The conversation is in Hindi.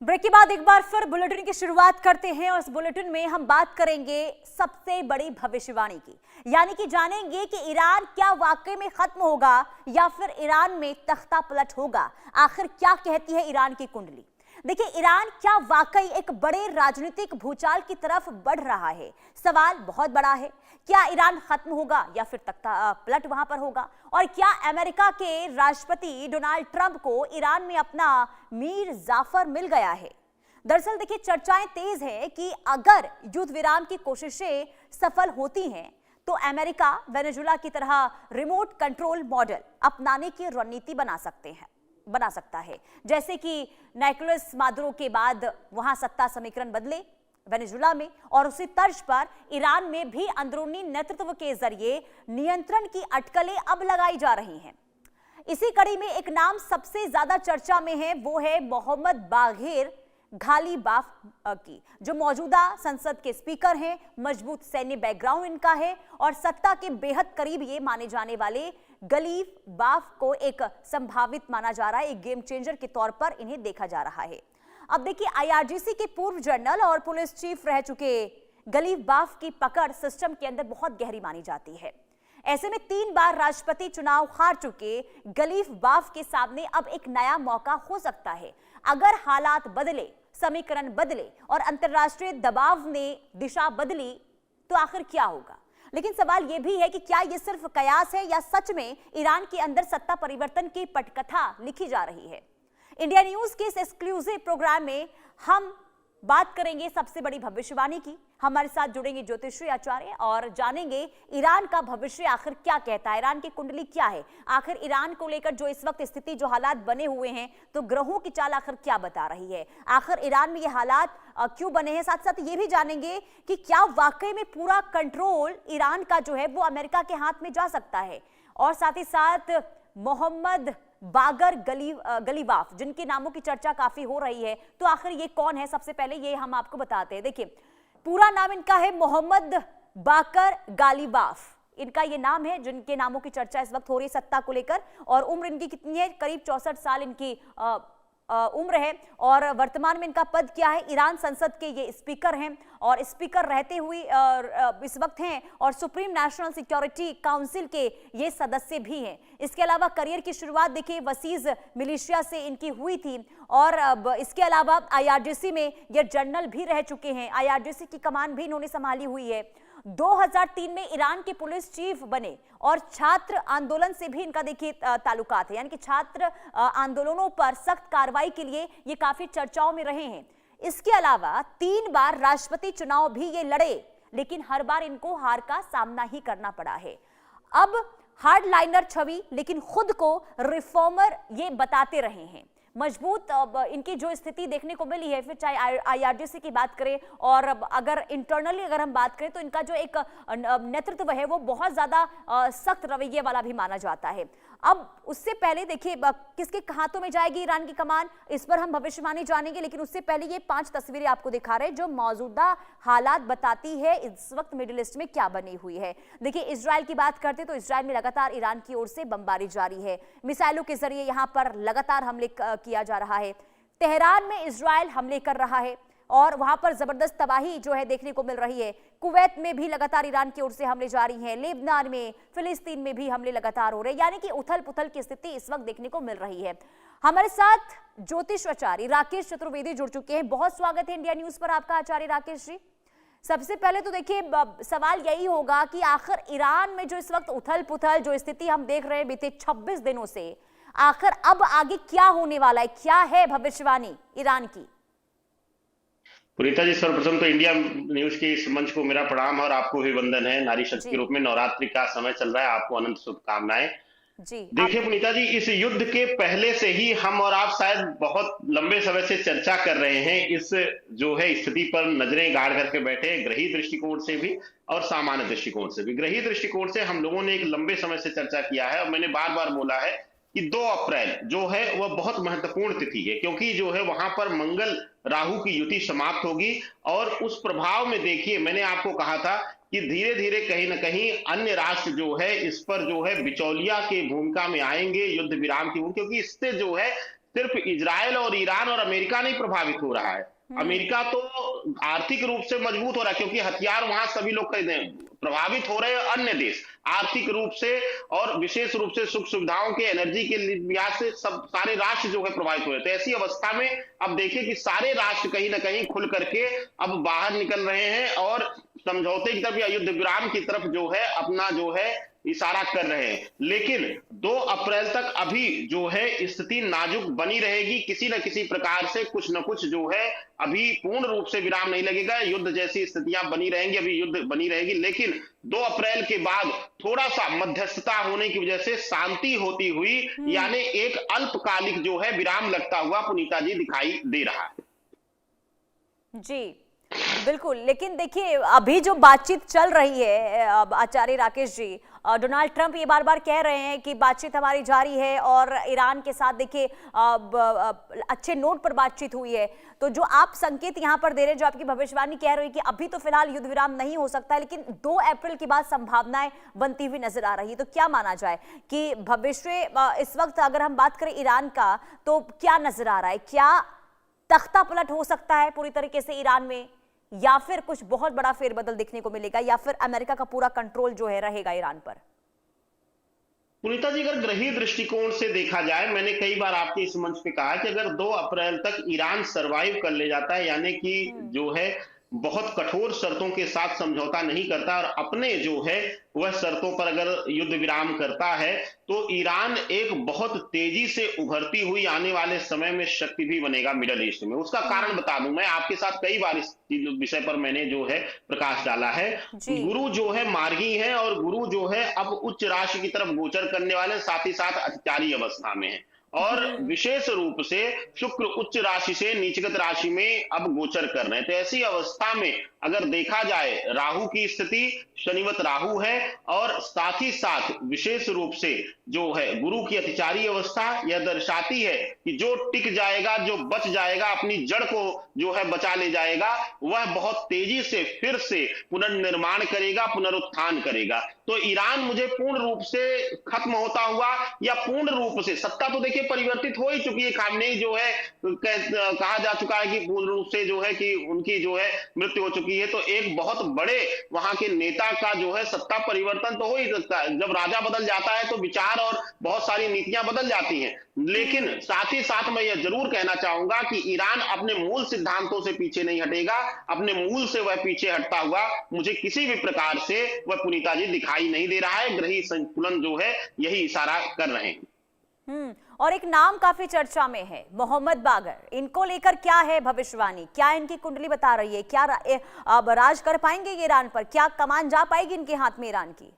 ब्रेक के बाद एक बार फिर बुलेटिन की शुरुआत करते हैं और इस बुलेटिन में हम बात करेंगे सबसे बड़ी भविष्यवाणी की, यानी कि जानेंगे कि ईरान क्या वाकई में खत्म होगा या फिर ईरान में तख्ता पलट होगा। आखिर क्या कहती है ईरान की कुंडली। देखिए, ईरान क्या वाकई एक बड़े राजनीतिक भूचाल की तरफ बढ़ रहा है। सवाल बहुत बड़ा है, क्या ईरान खत्म होगा या फिर तख्ता पलट वहां पर होगा, और क्या अमेरिका के राष्ट्रपति डोनाल्ड ट्रंप को ईरान में अपना मीर जाफर मिल गया है। दरअसल देखिए, चर्चाएं तेज है कि अगर युद्ध विराम की कोशिशें सफल होती हैं तो अमेरिका वेनेजुला की तरह रिमोट कंट्रोल मॉडल अपनाने की रणनीति बना सकता है, जैसे कि निकोलस मादुरो के बाद वहां सत्ता समीकरण बदले वेनेजुला में, और उसी तर्ज पर ईरान में भी अंदरूनी नेतृत्व के जरिए नियंत्रण की अटकलें अब लगाई जा रही हैं। इसी कड़ी में एक नाम सबसे ज्यादा चर्चा में है, वो है मोहम्मद बाघेर घालीबाफ की, जो मौजूदा संसद के स्पीकर हैं। मजबूत सैन्य बैकग्राउंड इनका है और सत्ता के बेहद करीब ये माने जाने वाले गलीबाफ को एक संभावित माना जा रहा है, एक गेम चेंजर के तौर पर इन्हें देखा जा रहा है। अब देखिए, आईआरजीसी के पूर्व जनरल और पुलिस चीफ रह चुके गलीबाफ की पकड़ सिस्टम के अंदर बहुत गहरी मानी जाती है। ऐसे में 3 बार राष्ट्रपति चुनाव हार चुके गलीबाफ के सामने अब एक नया मौका हो सकता है। अगर हालात बदले, समीकरण बदले और अंतरराष्ट्रीय दबाव ने दिशा बदली तो आखिर क्या होगा। लेकिन सवाल यह भी है कि क्या यह सिर्फ कयास है या सच में ईरान के अंदर सत्ता परिवर्तन की पटकथा लिखी जा रही है। इंडिया न्यूज के इस एक्सक्लूसिव प्रोग्राम में हम बात करेंगे सबसे बड़ी भविष्यवाणी की। हमारे साथ जुड़ेंगे ज्योतिषी आचार्य और जानेंगे ईरान का भविष्य आखिर क्या कहता है, ईरान की कुंडली क्या है, आखिर ईरान को लेकर जो इस वक्त स्थिति, जो हालात बने हुए हैं, तो ग्रहों की चाल आखिर क्या बता रही है, आखिर ईरान में ये हालात क्यों बने हैं। साथ साथ ये भी जानेंगे कि क्या वाकई में पूरा कंट्रोल ईरान का जो है वो अमेरिका के हाथ में जा सकता है, और साथ ही साथ मोहम्मद बागर गलीबाफ, जिनके नामों की चर्चा काफी हो रही है, तो आखिर ये कौन है। सबसे पहले ये हम आपको बताते हैं। देखिए, पूरा नाम इनका है मोहम्मद बाकर गालिबाफ, इनका ये नाम है, जिनके नामों की चर्चा इस वक्त हो रही है सत्ता को लेकर। और उम्र इनकी कितनी है? करीब 64 साल इनकी उम्र है। और वर्तमान में इनका पद क्या है? ईरान संसद के ये स्पीकर हैं, और स्पीकर रहते हुए इस वक्त हैं, और सुप्रीम नेशनल सिक्योरिटी काउंसिल के ये सदस्य भी हैं। इसके अलावा करियर की शुरुआत देखिए वसीज मिलिशिया से इनकी हुई थी, और अब इसके अलावा आईआरजीसी में ये जनरल भी रह चुके हैं, आईआरजीसी की कमान भी इन्होंने संभाली हुई है। 2003 में ईरान के पुलिस चीफ बने, और छात्र आंदोलन से भी इनका देखिए ताल्लुकात है, यानी कि छात्र आंदोलनों पर सख्त कार्रवाई के लिए ये काफी चर्चाओं में रहे हैं। इसके अलावा 3 बार राष्ट्रपति चुनाव भी ये लड़े, लेकिन हर बार इनको हार का सामना ही करना पड़ा है। अब हार्डलाइनर छवि, लेकिन खुद को रिफॉर्मर ये बताते रहे हैं। मजबूत इनकी जो स्थिति देखने को मिली है, फिर चाहे आईआरजीसी की बात करें और अगर इंटरनली अगर हम बात करें, तो इनका जो एक नेतृत्व है वो बहुत ज्यादा सख्त रवैये वाला भी माना जाता है। अब उससे पहले देखिए किसके हाथों में जाएगी ईरान की कमान, इस पर हम भविष्यवाणी जानेंगे, लेकिन उससे पहले ये 5 तस्वीरें आपको दिखा रहे हैं जो मौजूदा हालात बताती है इस वक्त मिडिल ईस्ट में क्या बनी हुई है। देखिए, इजराइल की बात करते तो इजराइल में लगातार ईरान की ओर से बमबारी जारी है, मिसाइलों के जरिए यहां पर लगातार हमले किया जा रहा है। तेहरान में इजराइल हमले कर रहा है और वहां पर जबरदस्त तबाही जो है देखने को मिल रही है। कुवैत में भी लगातार ईरान की ओर से हमले जारी हैं, लेबनान में, फिलिस्तीन में भी हमले लगातार हो रहे हैं, यानी कि उथल पुथल की स्थिति इस वक्त देखने को मिल रही है। हमारे साथ ज्योतिष आचार्य राकेश चतुर्वेदी जुड़ चुके हैं। बहुत स्वागत है इंडिया न्यूज पर आपका आचार्य राकेश जी। सबसे पहले तो देखिए सवाल यही होगा कि आखिर ईरान में जो इस वक्त उथल पुथल जो स्थिति हम देख रहे हैं बीते 26 दिनों से, आखिर अब आगे क्या होने वाला है, क्या है भविष्यवाणी ईरान की। पुनीता जी, सर्वप्रथम तो इंडिया न्यूज के इस मंच को मेरा प्रणाम और आपको भी वंदन है। नारी शक्ति के रूप में नवरात्रि का समय चल रहा है, आपको अनंत शुभकामनाएं। देखिए पुनीता जी, इस युद्ध के पहले से ही हम और आप शायद बहुत लंबे समय से चर्चा कर रहे हैं, इस जो है स्थिति पर नजरें गाड़ करके बैठे, ग्रही दृष्टिकोण से भी और सामान्य दृष्टिकोण से भी। ग्रही दृष्टिकोण से हम लोगों ने एक लंबे समय से चर्चा किया है, और मैंने बार बार बोला है कि 2 अप्रैल जो है वह बहुत महत्वपूर्ण तिथि है, क्योंकि जो है वहां पर मंगल राहु की युति समाप्त होगी, और उस प्रभाव में देखिए मैंने आपको कहा था कि धीरे धीरे कहीं ना कहीं अन्य राष्ट्र जो है इस पर जो है बिचौलिया की भूमिका में आएंगे, युद्ध विराम की, क्योंकि इससे जो है सिर्फ इजराइल और ईरान और अमेरिका नहीं प्रभावित हो रहा है। अमेरिका तो आर्थिक रूप से मजबूत हो रहा है, क्योंकि हथियार वहां सभी लोग खरीदे हैं। प्रभावित हो रहे हैं अन्य देश आर्थिक रूप से, और विशेष रूप से सुख सुविधाओं के, एनर्जी के लिहाज से सब सारे राष्ट्र जो है प्रभावित हो रहे हैं। तो ऐसी अवस्था में अब देखिए कि सारे राष्ट्र कहीं ना कहीं खुल करके अब बाहर निकल रहे हैं और समझौते की तरफ या युद्ध विराम की तरफ जो है अपना जो है इशारा कर रहे हैं। लेकिन 2 अप्रैल तक अभी जो है स्थिति नाजुक बनी रहेगी, किसी न किसी प्रकार से कुछ न कुछ जो है अभी पूर्ण रूप से विराम नहीं लगेगा, युद्ध जैसी स्थितियां बनी रहेंगी, अभी युद्ध बनी रहेगी। लेकिन 2 अप्रैल के बाद थोड़ा सा मध्यस्थता होने की वजह से शांति होती हुई, यानी एक अल्पकालिक जो है विराम लगता हुआ पुनीता जी दिखाई दे रहा है। जी बिल्कुल, लेकिन देखिए अभी जो बातचीत चल रही है आचार्य राकेश जी, डोनाल्ड ट्रंप ये बार बार कह रहे हैं कि बातचीत हमारी जारी है और ईरान के साथ देखिए अच्छे नोट पर बातचीत हुई है। तो जो आप संकेत यहाँ पर दे रहे हैं, जो आपकी भविष्यवाणी कह रही है कि अभी तो फिलहाल युद्ध विराम नहीं हो सकता है, लेकिन 2 अप्रैल के बाद संभावनाएं बनती हुई नजर आ रही है, तो क्या माना जाए कि भविष्य इस वक्त अगर हम बात करें ईरान का, तो क्या नजर आ रहा है? क्या तख्ता पलट हो सकता है पूरी तरीके से ईरान में, या फिर कुछ बहुत बड़ा फेरबदल देखने को मिलेगा, या फिर अमेरिका का पूरा कंट्रोल जो है रहेगा ईरान पर? पुनीता जी, अगर ग्रही दृष्टिकोण से देखा जाए, मैंने कई बार आपके इस मंच पे कहा कि अगर 2 अप्रैल तक ईरान सरवाइव कर ले जाता है, यानी कि जो है बहुत कठोर शर्तों के साथ समझौता नहीं करता और अपने जो है वह शर्तों पर अगर युद्ध विराम करता है, तो ईरान एक बहुत तेजी से उभरती हुई आने वाले समय में शक्ति भी बनेगा मिडल ईस्ट में। उसका कारण बता दूं, मैं आपके साथ कई बार इस विषय पर मैंने जो है प्रकाश डाला है। गुरु जो है मार्गी है और गुरु जो है अब उच्च राशि की तरफ गोचर करने वाले, साथ ही साथ अतिचारी अवस्था में है, और विशेष रूप से शुक्र उच्च राशि से नीचगत राशि में अब गोचर कर रहे हैं। तो ऐसी अवस्था में अगर देखा जाए, राहु की स्थिति, शनिवत राहु है, और साथ ही साथ विशेष रूप से जो है गुरु की अतिचारी अवस्था, यह दर्शाती है कि जो टिक जाएगा, जो बच जाएगा, अपनी जड़ को जो है बचा ले जाएगा, वह बहुत तेजी से फिर से पुनर्निर्माण करेगा, पुनरुत्थान करेगा। तो ईरान मुझे पूर्ण रूप से खत्म होता हुआ, या पूर्ण रूप से, सत्ता तो देखिए परिवर्तित हो ही चुकी है, खामनेई जो है कहा जा चुका है कि पूर्ण रूप से जो है कि उनकी जो है मृत्यु हो चुकी है। तो एक बहुत बड़े वहां के नेता का जो है सत्ता परिवर्तन तो हो ही सकता है। जब राजा बदल जाता है तो विचार और बहुत सारी नीतियां बदल जाती हैं। लेकिन साथ ही साथ मैं यह जरूर कहना चाहूंगा कि ईरान अपने मूल सिद्धांतों से पीछे नहीं हटेगा, अपने मूल से वह पीछे हटता हुआ मुझे किसी भी प्रकार से वह पुनीता जी दिखाई नहीं दे रहा है। ग्रही संतुलन जो है यही इशारा कर रहे हैं। और एक नाम काफी चर्चा में है, मोहम्मद बागर, इनको लेकर क्या है भविष्यवाणी? क्या इनकी कुंडली बता रही है? क्या अब राज कर पाएंगे ईरान पर? क्या कमान जा पाएगी इनके हाथ में ईरान की?